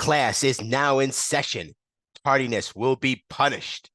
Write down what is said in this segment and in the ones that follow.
Class is now in session. Tardiness will be punished.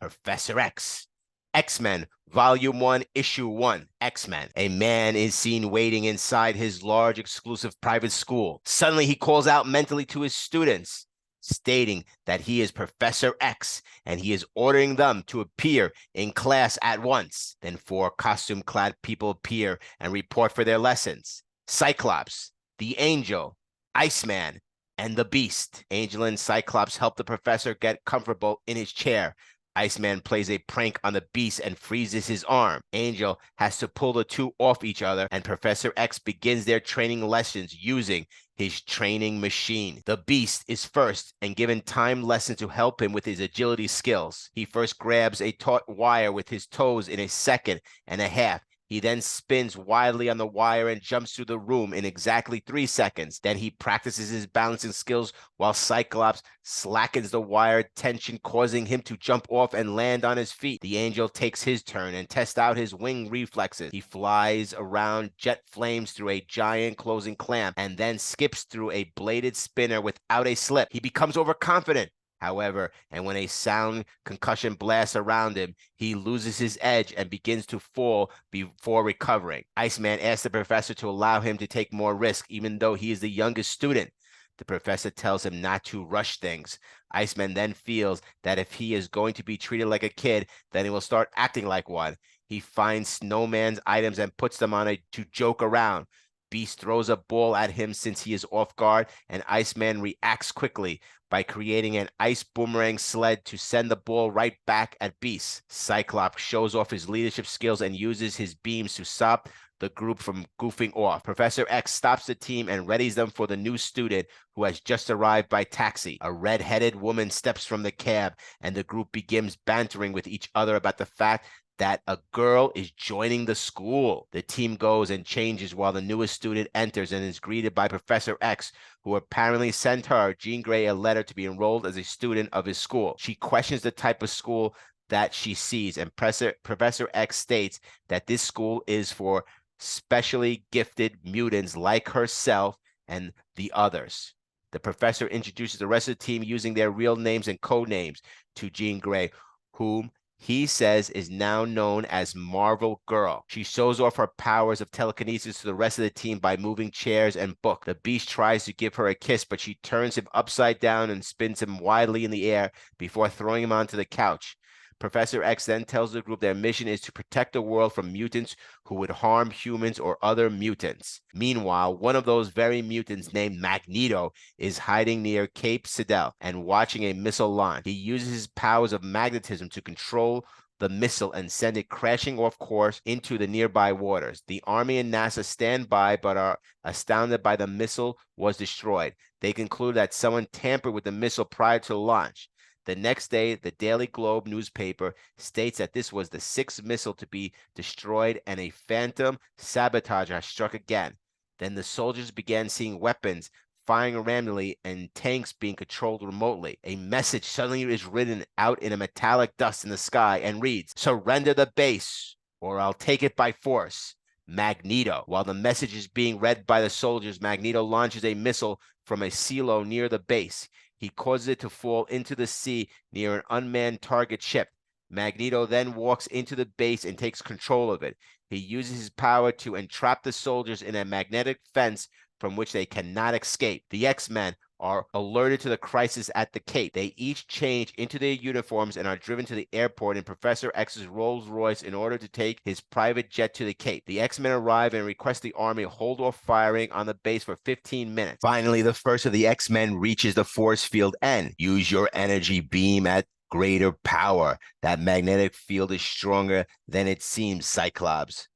Professor X. X-Men, Volume 1, Issue 1, X-Men. A man is seen waiting inside his large, exclusive private school. Suddenly, he calls out mentally to his students, stating that he is Professor X, and he is ordering them to appear in class at once. Then 4 costume-clad people appear and report for their lessons. Cyclops, the Angel, Iceman, and the Beast. Angel and Cyclops help the professor get comfortable in his chair. Iceman plays a prank on the Beast and freezes his arm. Angel has to pull the two off each other, and Professor X begins their training lessons using his training machine. The Beast is first and given time lessons to help him with his agility skills. He first grabs a taut wire with his toes in a second and a half. He then spins wildly on the wire and jumps through the room in exactly 3 seconds. Then he practices his balancing skills while Cyclops slackens the wire tension, causing him to jump off and land on his feet. The Angel takes his turn and tests out his wing reflexes. He flies around jet flames through a giant closing clamp and then skips through a bladed spinner without a slip. He becomes overconfident, however, and when a sound concussion blasts around him, he loses his edge and begins to fall before recovering. Iceman asks the professor to allow him to take more risk, even though he is the youngest student. The professor tells him not to rush things. Iceman then feels that if he is going to be treated like a kid, then he will start acting like one. He finds Snowman's items and puts them on to joke around. Beast throws a ball at him since he is off guard, and Iceman reacts quickly by creating an ice boomerang sled to send the ball right back at Beast. Cyclops shows off his leadership skills and uses his beams to stop the group from goofing off. Professor X stops the team and readies them for the new student who has just arrived by taxi. A red-headed woman steps from the cab, and the group begins bantering with each other about the fact that a girl is joining the school. The team goes and changes while the newest student enters and is greeted by Professor X, who apparently sent her, Jean Grey, a letter to be enrolled as a student of his school. She questions the type of school that she sees, and Professor X states that this school is for specially gifted mutants like herself and the others. The professor introduces the rest of the team using their real names and code names to Jean Grey, whom he says is now known as Marvel Girl. She shows off her powers of telekinesis to the rest of the team by moving chairs and books. The Beast tries to give her a kiss, but she turns him upside down and spins him wildly in the air before throwing him onto the couch. Professor X then tells the group their mission is to protect the world from mutants who would harm humans or other mutants. Meanwhile, one of those very mutants named Magneto is hiding near Cape Citadel and watching a missile launch. He uses his powers of magnetism to control the missile and send it crashing off course into the nearby waters. The Army and NASA stand by but are astounded by the missile was destroyed. They conclude that someone tampered with the missile prior to the launch. The next day, the Daily Globe newspaper states that this was the 6th missile to be destroyed and a phantom sabotage has struck again. Then the soldiers began seeing weapons firing randomly and tanks being controlled remotely. A message suddenly is written out in a metallic dust in the sky and reads, "Surrender the base, or I'll take it by force. Magneto." While the message is being read by the soldiers, Magneto launches a missile from a silo near the base. He causes it to fall into the sea near an unmanned target ship. Magneto then walks into the base and takes control of it. He uses his power to entrap the soldiers in a magnetic fence from which they cannot escape. The X-Men are alerted to the crisis at the Cape. They each change into their uniforms and are driven to the airport in Professor X's Rolls Royce in order to take his private jet to the Cape. The X-Men arrive and request the Army hold off firing on the base for 15 minutes. Finally, the first of the X-Men reaches the force field and use your energy beam at greater power. That magnetic field is stronger than it seems, Cyclops.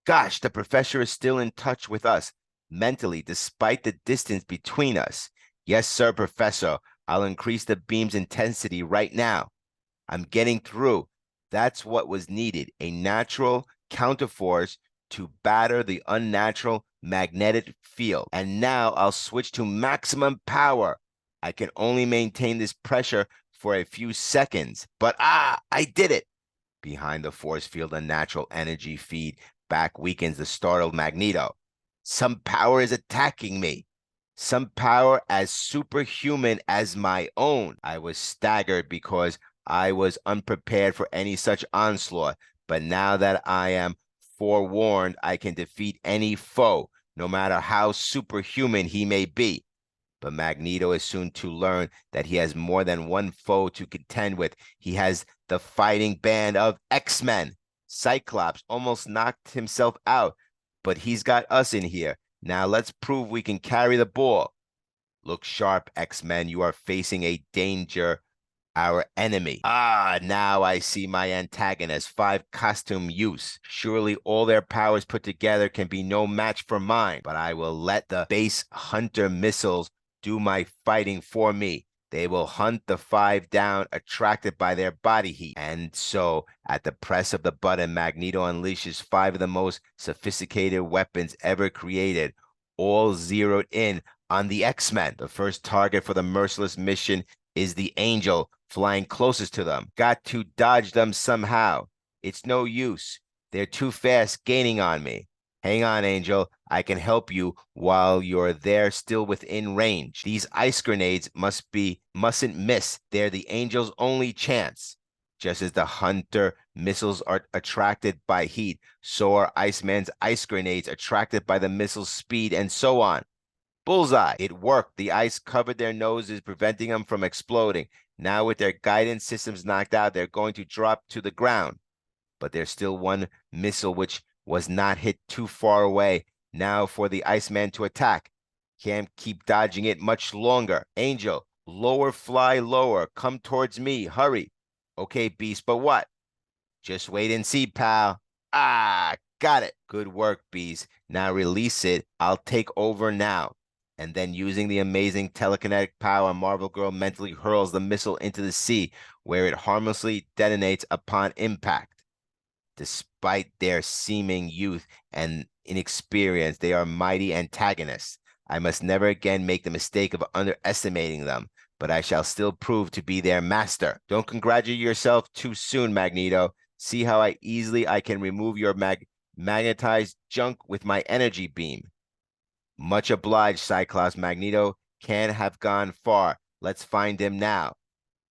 Gosh, the professor is still in touch with us mentally despite the distance between us. Yes, sir, Professor. I'll increase the beam's intensity right now. I'm getting through. That's what was needed, a natural counterforce to batter the unnatural magnetic field. And now I'll switch to maximum power. I can only maintain this pressure for a few seconds, but I did it. Behind the force field, a natural energy feed back weakens the startled Magneto. Some power is attacking me. some power as superhuman as my own. I was staggered because I was unprepared for any such onslaught, but now that I am forewarned, I can defeat any foe, no matter how superhuman he may be. But Magneto is soon to learn that he has more than one foe to contend with. He has the fighting band of X-Men. Cyclops almost knocked himself out, but he's got us in here. Now let's prove we can carry the ball. Look sharp, X-Men. You are facing a danger, our enemy. Ah, now I see my antagonist, 5 costume youths. Surely all their powers put together can be no match for mine, but I will let the base hunter missiles do my fighting for me. They will hunt the 5 down, attracted by their body heat. And so, at the press of the button, Magneto unleashes 5 of the most sophisticated weapons ever created, all zeroed in on the X-Men. The first target for the merciless mission is the Angel, flying closest to them. Got to dodge them somehow. It's no use. They're too fast gaining on me. Hang on, Angel. I can help you while you're there still within range. These ice grenades mustn't miss. They're the Angel's only chance. Just as the Hunter missiles are attracted by heat, so are Iceman's ice grenades attracted by the missile's speed, and so on. Bullseye. It worked. The ice covered their noses, preventing them from exploding. Now with their guidance systems knocked out, they're going to drop to the ground. But there's still one missile which was not hit too far away. Now for the Iceman to attack. Can't keep dodging it much longer. Angel, lower, fly lower. Come towards me. Hurry. Okay, Beast, but what? Just wait and see, pal. Ah, got it. Good work, Beast. Now release it. I'll take over now. And then using the amazing telekinetic power, Marvel Girl mentally hurls the missile into the sea, where it harmlessly detonates upon impact. Despite their seeming youth and inexperience, they are mighty antagonists. I must never again make the mistake of underestimating them, but I shall still prove to be their master. Don't congratulate yourself too soon, Magneto. See how easily I can remove your magnetized junk with my energy beam. Much obliged, Cyclops. Magneto can have gone far. Let's find him now.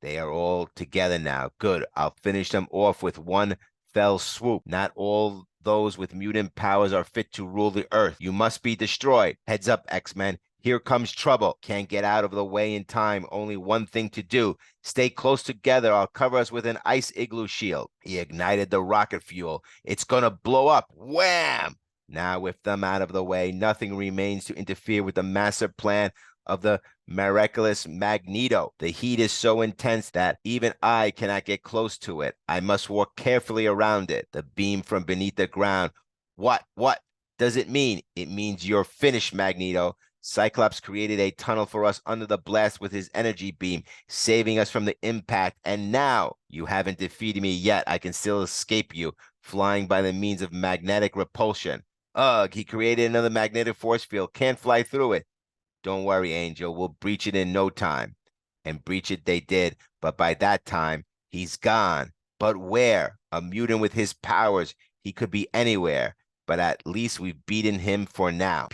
They are all together now. Good. I'll finish them off with one fell swoop. Not all those with mutant powers are fit to rule the earth. You must be destroyed. Heads up, X-Men. Here comes trouble. Can't get out of the way in time. Only one thing to do. Stay close together. I'll cover us with an ice igloo shield. He ignited the rocket fuel. It's gonna blow up. Wham! Now, with them out of the way, nothing remains to interfere with the master plan of the miraculous Magneto. The heat is so intense that even I cannot get close to it. I must walk carefully around it. The beam from beneath the ground. What does it mean? It means you're finished, Magneto. Cyclops created a tunnel for us under the blast with his energy beam, saving us from the impact. And now you haven't defeated me yet. I can still escape you, flying by the means of magnetic repulsion. Ugh, he created another magnetic force field. Can't fly through it. Don't worry, Angel. We'll breach it in no time. And breach it they did, but by that time, he's gone. But where? A mutant with his powers. He could be anywhere. But at least we've beaten him for now.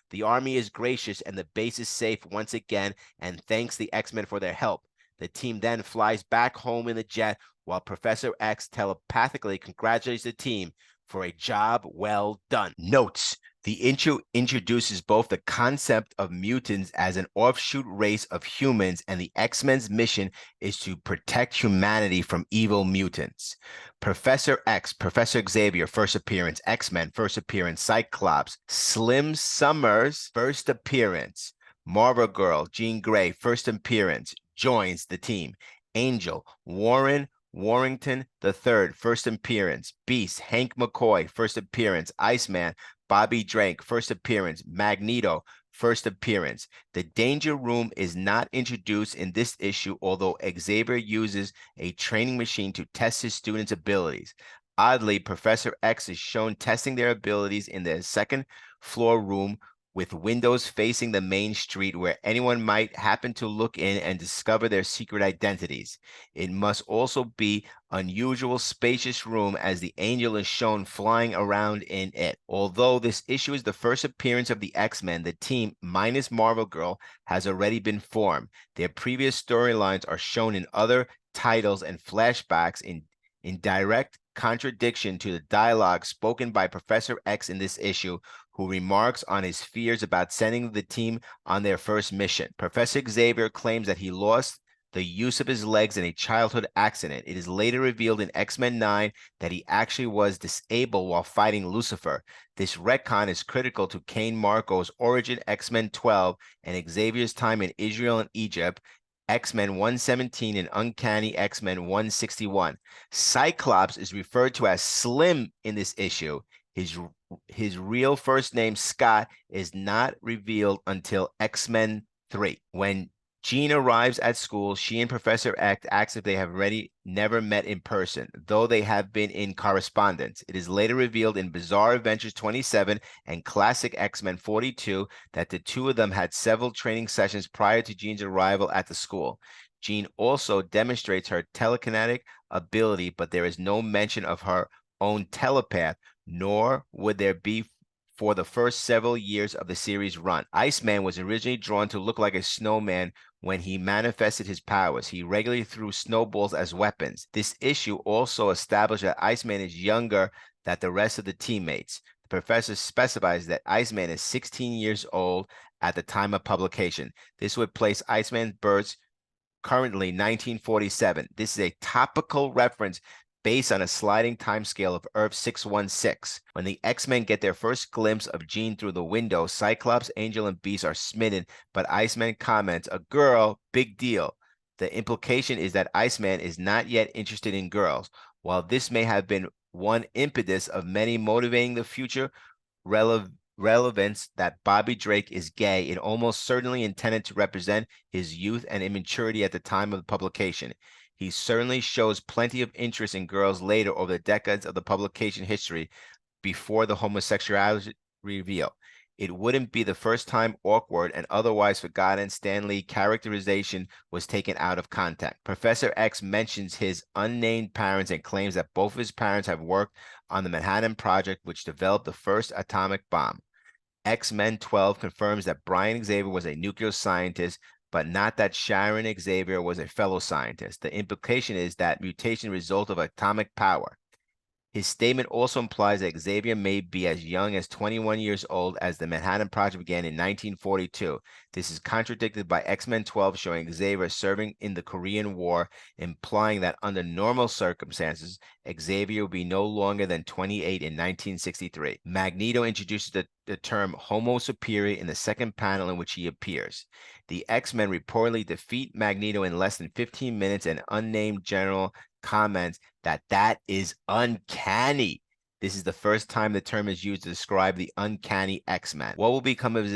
The army is gracious and the base is safe once again, and thanks the X-Men for their help. The team then flies back home in the jet while Professor X telepathically congratulates the team for a job well done. Notes: the intro introduces both the concept of mutants as an offshoot race of humans, and the X-Men's mission is to protect humanity from evil mutants. Professor X, Professor Xavier, first appearance. X-Men, first appearance. Cyclops, Slim Summers, first appearance. Marvel Girl, Jean Grey, first appearance, joins the team. Angel, Warren Warrington III, first appearance. Beast, Hank McCoy, first appearance. Iceman, Bobby Drake, first appearance. Magneto, first appearance. The Danger Room is not introduced in this issue, although Xavier uses a training machine to test his students' abilities. Oddly, Professor X is shown testing their abilities in the second floor room with windows facing the main street where anyone might happen to look in and discover their secret identities. It must also be unusual spacious room as the Angel is shown flying around in it. Although this issue is the first appearance of the X-Men, the team, minus Marvel Girl, has already been formed. Their previous storylines are shown in other titles and flashbacks in direct contradiction to the dialogue spoken by Professor X in this issue, who remarks on his fears about sending the team on their first mission. Professor Xavier claims that he lost the use of his legs in a childhood accident. It is later revealed in X-Men 9 that he actually was disabled while fighting Lucifer. This retcon is critical to Kane Marco's origin X-Men 12 and Xavier's time in Israel and Egypt, X-Men 117 and Uncanny X-Men 161. Cyclops is referred to as Slim in this issue. His real first name, Scott, is not revealed until X-Men 3. When Jean arrives at school, she and Professor X ask if they have never met in person, though they have been in correspondence. It is later revealed in Bizarre Adventures 27 and Classic X-Men 42 that the two of them had several training sessions prior to Jean's arrival at the school. Jean also demonstrates her telekinetic ability, but there is no mention of her own telepath, nor would there be for the first several years of the series run. Iceman was originally drawn to look like a snowman when he manifested his powers. He regularly threw snowballs as weapons. This issue also established that Iceman is younger than the rest of the teammates. The professor specifies that Iceman is 16 years old at the time of publication. This would place Iceman's birth currently 1947. This is a topical reference based on a sliding timescale of Earth 616. When the X-Men get their first glimpse of Jean through the window, Cyclops, Angel, and Beast are smitten, but Iceman comments, "A girl, big deal." The implication is that Iceman is not yet interested in girls. While this may have been one impetus of many motivating the future relevance that Bobby Drake is gay, it almost certainly intended to represent his youth and immaturity at the time of the publication. He certainly shows plenty of interest in girls later over the decades of the publication history before the homosexuality reveal. It wouldn't be the first time awkward and otherwise forgotten Stan Lee characterization was taken out of context. Professor X mentions his unnamed parents and claims that both of his parents have worked on the Manhattan Project, which developed the first atomic bomb. X-Men 12 confirms that Brian Xavier was a nuclear scientist, but not that Sharon Xavier was a fellow scientist. The implication is that mutation result of atomic power. His statement also implies that Xavier may be as young as 21 years old as the Manhattan Project began in 1942. This is contradicted by X-Men 12 showing Xavier serving in the Korean War, implying that under normal circumstances, Xavier will be no longer than 28 in 1963. Magneto introduces the term Homo Superior in the second panel in which he appears. The X-Men reportedly defeat Magneto in less than 15 minutes, and unnamed general comments that is uncanny. This is the first time the term is used to describe the uncanny X-Men. What will become of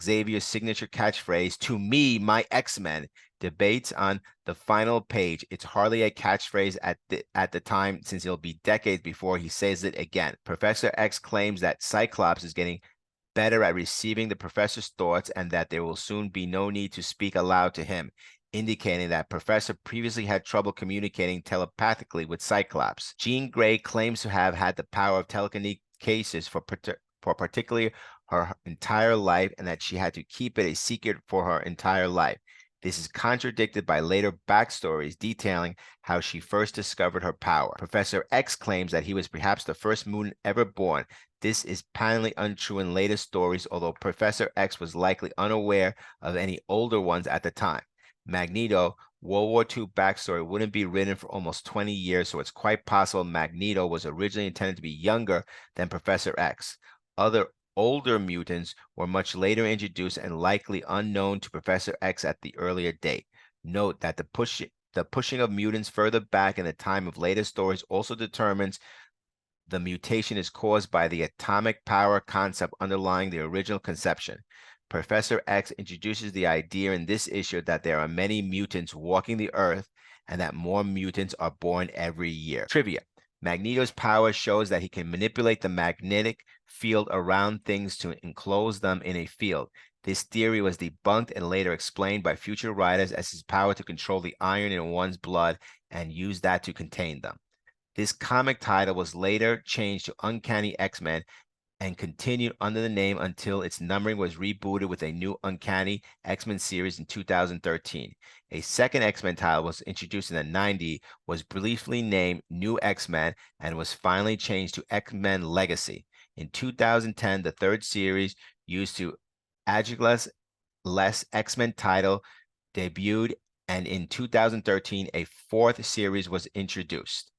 Xavier's signature catchphrase, "To me, my X-Men"? Debates on the final page. It's hardly a catchphrase at the time, since it'll be decades before he says it again. Professor X claims that Cyclops is getting better at receiving the professor's thoughts and that there will soon be no need to speak aloud to him, indicating that Professor previously had trouble communicating telepathically with Cyclops. Jean Grey claims to have had the power of telekinesis for particularly her entire life, and that she had to keep it a secret for her entire life. This is contradicted by later backstories detailing how she first discovered her power. Professor X claims that he was perhaps the first mutant ever born. This is patently untrue in later stories, although Professor X was likely unaware of any older ones at the time. Magneto, World War II backstory wouldn't be written for almost 20 years, so it's quite possible Magneto was originally intended to be younger than Professor X. Other older mutants were much later introduced and likely unknown to Professor X at the earlier date. Note that the pushing of mutants further back in the time of later stories also determines the mutation is caused by the atomic power concept underlying the original conception. Professor X introduces the idea in this issue that there are many mutants walking the earth and that more mutants are born every year. Trivia. Magneto's power shows that he can manipulate the magnetic field around things to enclose them in a field. This theory was debunked and later explained by future writers as his power to control the iron in one's blood and use that to contain them. This comic title was later changed to Uncanny X-Men and continued under the name until its numbering was rebooted with a new Uncanny X-Men series in 2013. A second X-Men title was introduced in the 90s, was briefly named New X-Men, and was finally changed to X-Men Legacy. In 2010, the third series, used to Agigless less X-Men title, debuted, and in 2013, a fourth series was introduced.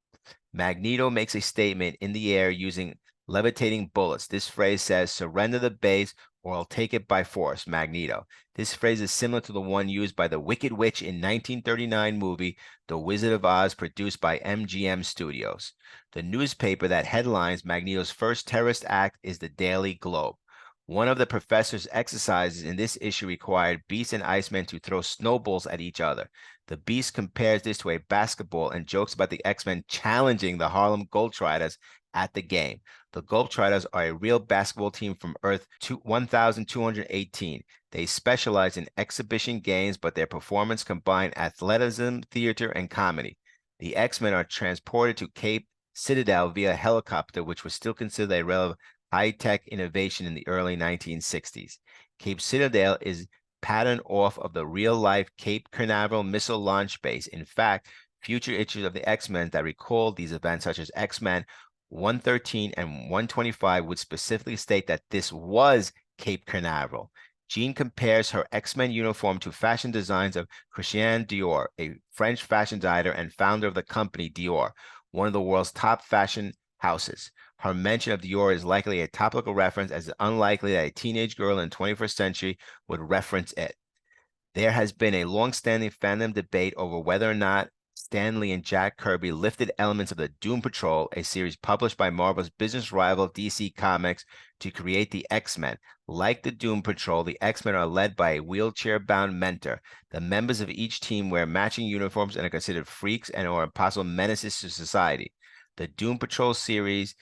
Magneto makes a statement in the air using levitating bullets. This phrase says, "Surrender the base or I'll take it by force, Magneto." This phrase is similar to the one used by the Wicked Witch in 1939 movie The Wizard of Oz, produced by MGM Studios. The newspaper that headlines Magneto's first terrorist act is the Daily Globe. One of the professor's exercises in this issue required Beast and Iceman to throw snowballs at each other. The Beast compares this to a basketball and jokes about the X-Men challenging the Harlem Globetrotters at the game. The Globetrotters are a real basketball team from Earth 1218. They specialize in exhibition games, but their performance combines athleticism, theater, and comedy. The X-Men are transported to Cape Citadel via helicopter, which was still considered a relevant high-tech innovation in the early 1960s. Cape Citadel is patterned off of the real-life Cape Canaveral missile launch base. In fact, future issues of the X-Men that recall these events, such as X-Men 113 and 125, would specifically state that this was Cape Canaveral. Jean compares her X-Men uniform to fashion designs of Christian Dior, a French fashion designer and founder of the company Dior, one of the world's top fashion houses. Her mention of Dior is likely a topical reference, as it's unlikely that a teenage girl in the 21st century would reference it. There has been a long-standing fandom debate over whether or not Stan Lee and Jack Kirby lifted elements of the Doom Patrol, a series published by Marvel's business rival DC Comics, to create the X-Men. Like the Doom Patrol, the X-Men are led by a wheelchair-bound mentor. The members of each team wear matching uniforms and are considered freaks and or possible menaces to society. The Doom Patrol series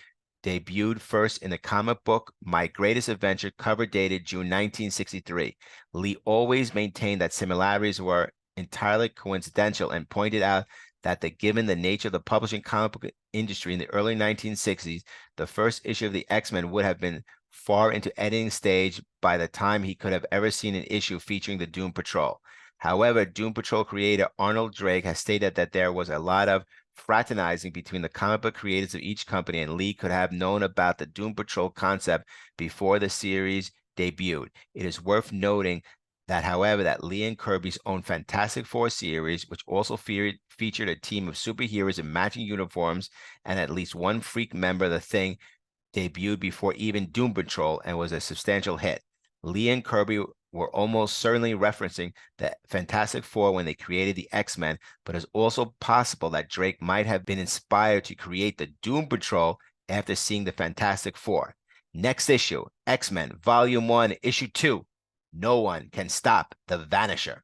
debuted first in the comic book My Greatest Adventure, cover dated June 1963. Lee always maintained that similarities were entirely coincidental and pointed out that given the nature of the publishing comic book industry in the early 1960s, the first issue of the X-Men would have been far into editing stage by the time he could have ever seen an issue featuring the Doom Patrol. However, Doom Patrol creator Arnold Drake has stated that there was a lot of fraternizing between the comic book creators of each company, and Lee could have known about the Doom Patrol concept before the series debuted. It is worth noting that, however, that Lee and Kirby's own Fantastic Four series, which also featured a team of superheroes in matching uniforms and at least one freak member of the Thing, debuted before even Doom Patrol and was a substantial hit. Lee and Kirby were almost certainly referencing the Fantastic Four when they created the X-Men, but it's also possible that Drake might have been inspired to create the Doom Patrol after seeing the Fantastic Four. Next issue, X-Men, Volume 1, Issue 2. No one can stop the Vanisher.